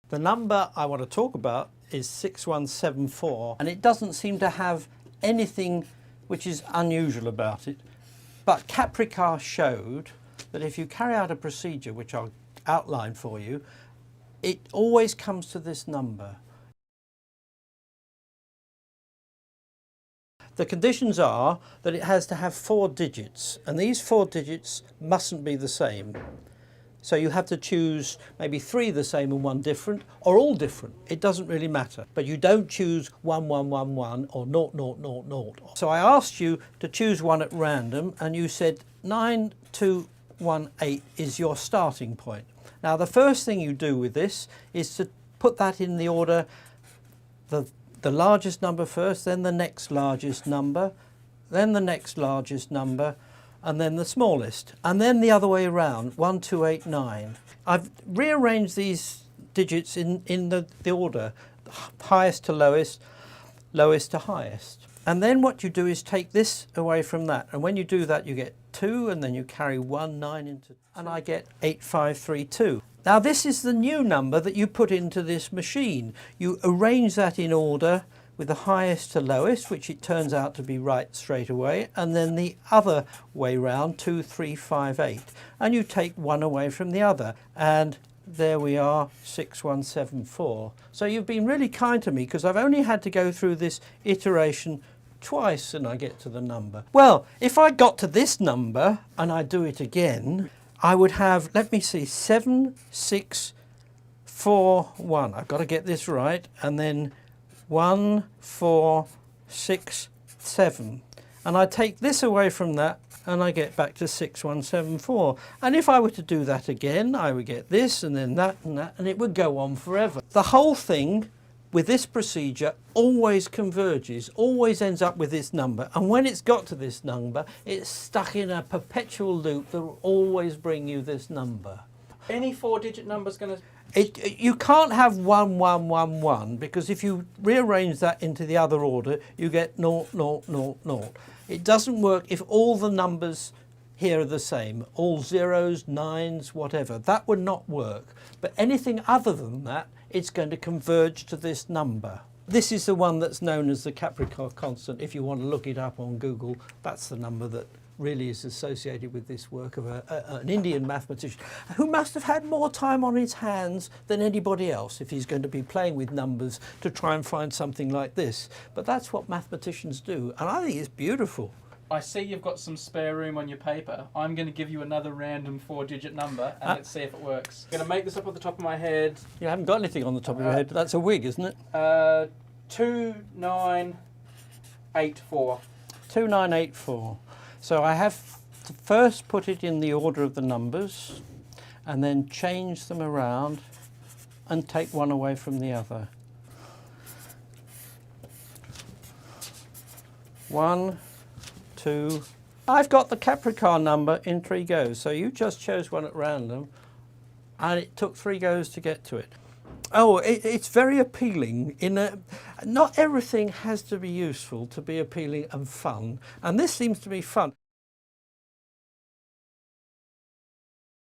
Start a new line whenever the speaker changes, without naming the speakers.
The number I want to talk about is 6174, and it doesn't seem to have anything which is unusual about it. But Capricar showed that if you carry out a procedure, which I'll outline for you, it always comes to this number. The conditions are that it has to have 4 digits, and these 4 digits mustn't be the same. So you have to choose maybe 3 the same and 1 different, or all different. It doesn't really matter. But you don't choose 1111 or 0000. So I asked you to choose one at random, and you said 9218 is your starting point. Now the first thing you do with this is to put that in the order, the largest number first, then the next largest number, then the next largest number, and then the smallest, and then the other way around, 1289. I've rearranged these digits in the order, highest to lowest, lowest to highest. And then what you do is take this away from that, and when you do that you get 2, and then you carry 1 9 into 2, and I get 8532. Now this is the new number that you put into this machine. You arrange that in order with the highest to lowest, which it turns out to be right straight away, and then the other way round, 2 3 5 8, and you take one away from the other, and there we are, 6174. So you've been really kind to me, because I've only had to go through this iteration twice and I get to the number. Well, if I got to this number and I do it again, I would have, let me see, 7641. I've got to get this right, and then 1467, and I take this away from that and I get back to 6174. And if I were to do that again, I would get this and then that, and it would go on forever. The whole thing with this procedure always converges, always ends up with this number, and when it's got to this number, it's stuck in a perpetual loop that will always bring you this number.
Any 4-digit number's going to...
You can't have 1111, because if you rearrange that into the other order, you get 0000. It doesn't work if all the numbers here are the same, all zeros, nines, whatever. That would not work. But anything other than that, it's going to converge to this number. This is the one that's known as the Capricar constant. If you want to look it up on Google, that's the number that really is associated with this work of an Indian mathematician who must have had more time on his hands than anybody else if he's going to be playing with numbers to try and find something like this. But that's what mathematicians do, and I think it's beautiful.
I see you've got some spare room on your paper. I'm going to give you another random 4-digit number, and let's see if it works. I'm going to make this up off the top of my head.
You haven't got anything on the top of your head. That's a wig, isn't it?
2984.
2984. So I have to first put it in the order of the numbers, and then change them around and take one away from the other. 1 2. I've got the Capricar number in 3 goes, so you just chose one at random, and it took 3 goes to get to it. Oh, it's very appealing. Not everything has to be useful to be appealing and fun, and this seems to be fun.